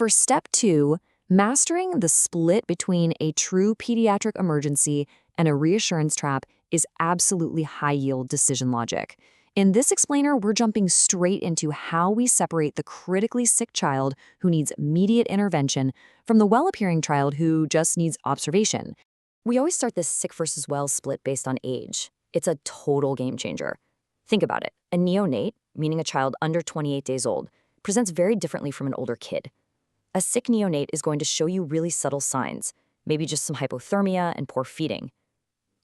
For step 2, mastering the split between a true pediatric emergency and a reassurance trap is absolutely high-yield decision logic. In this explainer, we're jumping straight into how we separate the critically sick child who needs immediate intervention from the well-appearing child who just needs observation. We always start this sick versus well split based on age. It's a total game changer. Think about it. A neonate, meaning a child under 28 days old, presents very differently from an older kid. A sick neonate is going to show you really subtle signs, maybe just some hypothermia and poor feeding.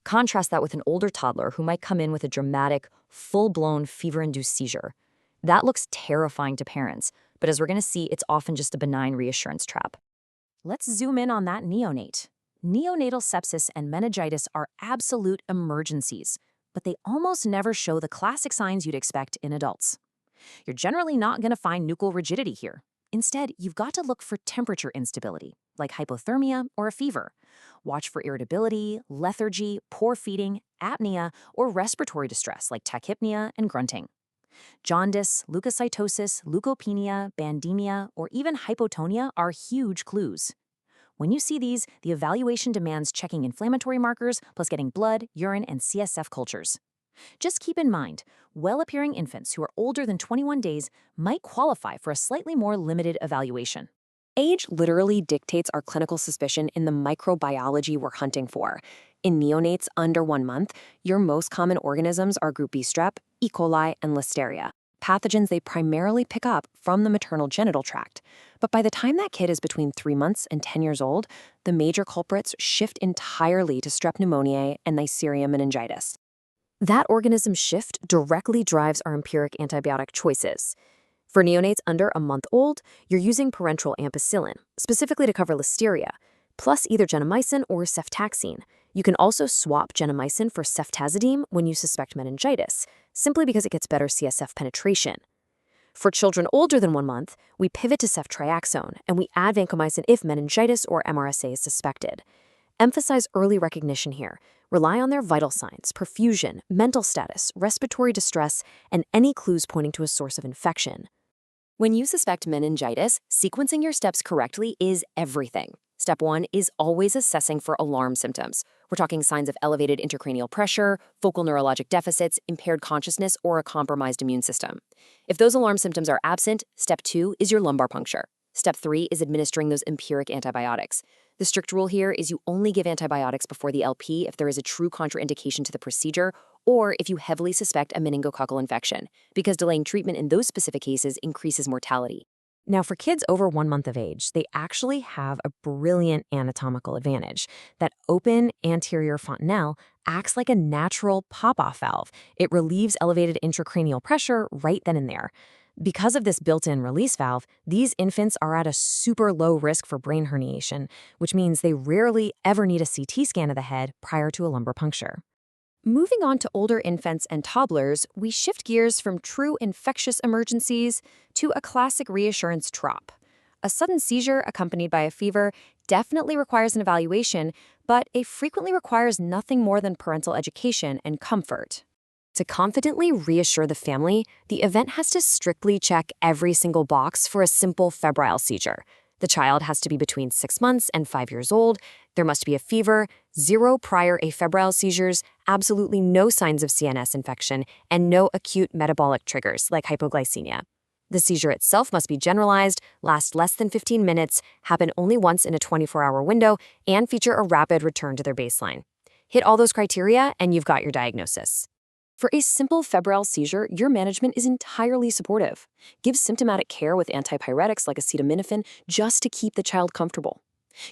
Contrast that with an older toddler who might come in with a dramatic, full-blown fever-induced seizure. That looks terrifying to parents, but as we're going to see, it's often just a benign reassurance trap. Let's zoom in on that neonate. Neonatal sepsis and meningitis are absolute emergencies, but they almost never show the classic signs you'd expect in adults. You're generally not going to find nuchal rigidity here. Instead, you've got to look for temperature instability, like hypothermia or a fever. Watch for irritability, lethargy, poor feeding, apnea, or respiratory distress like tachypnea and grunting. Jaundice, leukocytosis, leukopenia, bandemia, or even hypotonia are huge clues. When you see these, the evaluation demands checking inflammatory markers plus getting blood, urine, and CSF cultures. Just keep in mind, well-appearing infants who are older than 21 days might qualify for a slightly more limited evaluation. Age literally dictates our clinical suspicion in the microbiology we're hunting for. In neonates under 1 month, your most common organisms are group B strep, E. coli, and listeria, pathogens they primarily pick up from the maternal genital tract. But by the time that kid is between 3 months and 10 years old, the major culprits shift entirely to strep pneumoniae and Neisseria meningitis. That organism shift directly drives our empiric antibiotic choices. For neonates under a month old, you're using parenteral ampicillin, specifically to cover listeria, plus either gentamicin or ceftaxime. You can also swap gentamicin for ceftazidime when you suspect meningitis, simply because it gets better CSF penetration. For children older than 1 month, we pivot to ceftriaxone, and we add vancomycin if meningitis or MRSA is suspected. Emphasize early recognition here. Rely on their vital signs, perfusion, mental status, respiratory distress, and any clues pointing to a source of infection. When you suspect meningitis, sequencing your steps correctly is everything. Step 1 is always assessing for alarm symptoms. We're talking signs of elevated intracranial pressure, focal neurologic deficits, impaired consciousness, or a compromised immune system. If those alarm symptoms are absent, step 2 is your lumbar puncture. Step 3 is administering those empiric antibiotics. The strict rule here is you only give antibiotics before the LP if there is a true contraindication to the procedure or if you heavily suspect a meningococcal infection, because delaying treatment in those specific cases increases mortality. Now, for kids over 1 month of age, they actually have a brilliant anatomical advantage. That open anterior fontanelle acts like a natural pop-off valve. It relieves elevated intracranial pressure right then and there. Because of this built-in release valve, these infants are at a super low risk for brain herniation, which means they rarely ever need a CT scan of the head prior to a lumbar puncture. Moving on to older infants and toddlers, we shift gears from true infectious emergencies to a classic reassurance trop. A sudden seizure accompanied by a fever definitely requires an evaluation, but it frequently requires nothing more than parental education and comfort. To confidently reassure the family, the event has to strictly check every single box for a simple febrile seizure. The child has to be between 6 months and 5 years old. There must be a fever, 0 prior afebrile seizures, absolutely no signs of CNS infection, and no acute metabolic triggers like hypoglycemia. The seizure itself must be generalized, last less than 15 minutes, happen only once in a 24-hour window, and feature a rapid return to their baseline. Hit all those criteria, and you've got your diagnosis. For a simple febrile seizure, your management is entirely supportive. Give symptomatic care with antipyretics like acetaminophen just to keep the child comfortable.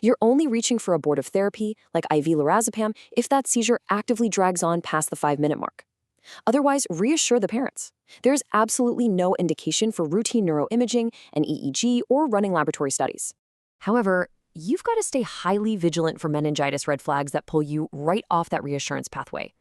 You're only reaching for abortive therapy like IV lorazepam if that seizure actively drags on past the 5-minute mark. Otherwise, reassure the parents. There's absolutely no indication for routine neuroimaging, an EEG, or running laboratory studies. However, you've got to stay highly vigilant for meningitis red flags that pull you right off that reassurance pathway.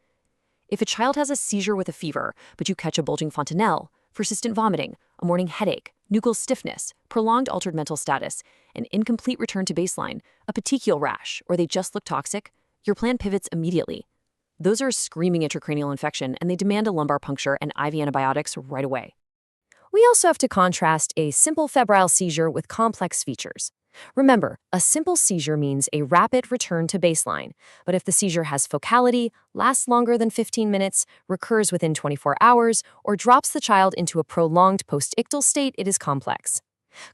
If a child has a seizure with a fever, but you catch a bulging fontanelle, persistent vomiting, a morning headache, nuchal stiffness, prolonged altered mental status, an incomplete return to baseline, a petechial rash, or they just look toxic, your plan pivots immediately. Those are a screaming intracranial infection, and they demand a lumbar puncture and IV antibiotics right away. We also have to contrast a simple febrile seizure with complex features. Remember, a simple seizure means a rapid return to baseline, but if the seizure has focality, lasts longer than 15 minutes, recurs within 24 hours, or drops the child into a prolonged postictal state, it is complex.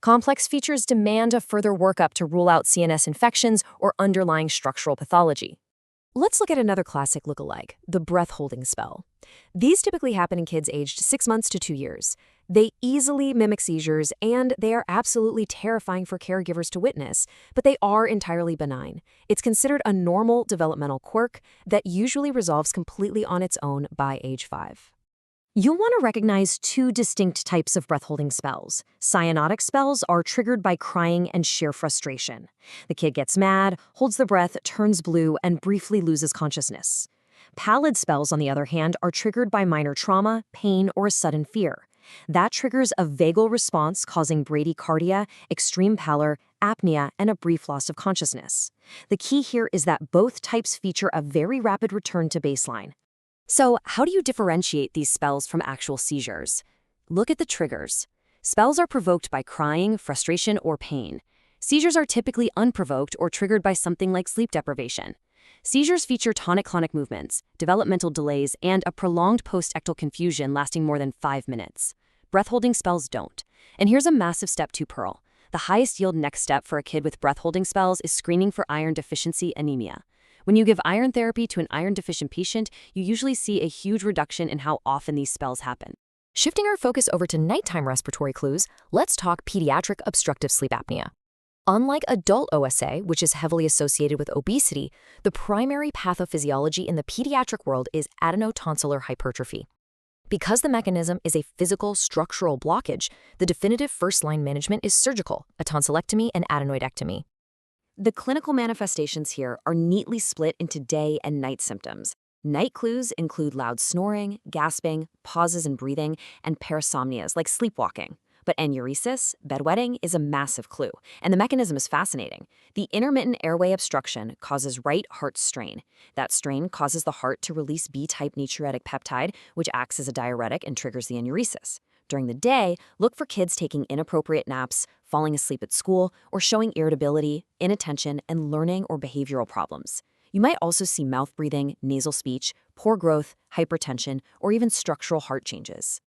Complex features demand a further workup to rule out CNS infections or underlying structural pathology. Let's look at another classic lookalike, the breath-holding spell. These typically happen in kids aged 6 months to 2 years. They easily mimic seizures, and they are absolutely terrifying for caregivers to witness, but they are entirely benign. It's considered a normal developmental quirk that usually resolves completely on its own by age 5. You'll want to recognize two distinct types of breath-holding spells. Cyanotic spells are triggered by crying and sheer frustration. The kid gets mad, holds the breath, turns blue, and briefly loses consciousness. Pallid spells, on the other hand, are triggered by minor trauma, pain, or a sudden fear. That triggers a vagal response causing bradycardia, extreme pallor, apnea, and a brief loss of consciousness. The key here is that both types feature a very rapid return to baseline. So, how do you differentiate these spells from actual seizures? Look at the triggers. Spells are provoked by crying, frustration, or pain. Seizures are typically unprovoked or triggered by something like sleep deprivation. Seizures feature tonic-clonic movements, developmental delays, and a prolonged postictal confusion lasting more than 5 minutes. Breath-holding spells don't. And here's a massive step to Pearl. The highest yield next step for a kid with breath-holding spells is screening for iron deficiency anemia. When you give iron therapy to an iron-deficient patient, you usually see a huge reduction in how often these spells happen. Shifting our focus over to nighttime respiratory clues, let's talk pediatric obstructive sleep apnea. Unlike adult OSA, which is heavily associated with obesity, the primary pathophysiology in the pediatric world is adenotonsillar hypertrophy. Because the mechanism is a physical structural blockage, the definitive first-line management is surgical, a tonsillectomy and adenoidectomy. The clinical manifestations here are neatly split into day and night symptoms. Night clues include loud snoring, gasping, pauses in breathing, and parasomnias like sleepwalking. But enuresis, bedwetting, is a massive clue, and the mechanism is fascinating. The intermittent airway obstruction causes right heart strain. That strain causes the heart to release B-type natriuretic peptide, which acts as a diuretic and triggers the enuresis. During the day, look for kids taking inappropriate naps, falling asleep at school, or showing irritability, inattention, and learning or behavioral problems. You might also see mouth breathing, nasal speech, poor growth, hypertension, or even structural heart changes.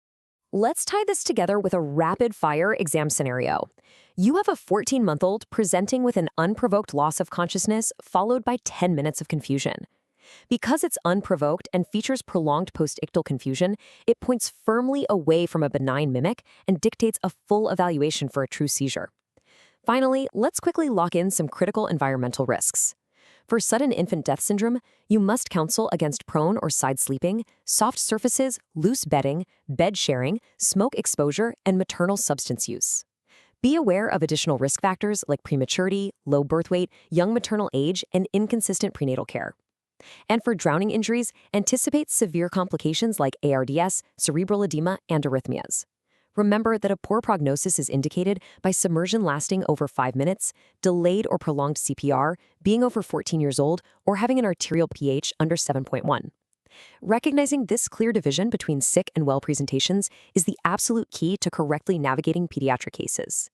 Let's tie this together with a rapid-fire exam scenario. You have a 14-month-old presenting with an unprovoked loss of consciousness followed by 10 minutes of confusion. Because it's unprovoked and features prolonged postictal confusion, it points firmly away from a benign mimic and dictates a full evaluation for a true seizure. Finally, let's quickly lock in some critical environmental risks. For sudden infant death syndrome, you must counsel against prone or side sleeping, soft surfaces, loose bedding, bed sharing, smoke exposure, and maternal substance use. Be aware of additional risk factors like prematurity, low birth weight, young maternal age, and inconsistent prenatal care. And for drowning injuries, anticipate severe complications like ARDS, cerebral edema, and arrhythmias. Remember that a poor prognosis is indicated by submersion lasting over 5 minutes, delayed or prolonged CPR, being over 14 years old, or having an arterial pH under 7.1. Recognizing this clear division between sick and well presentations is the absolute key to correctly navigating pediatric cases.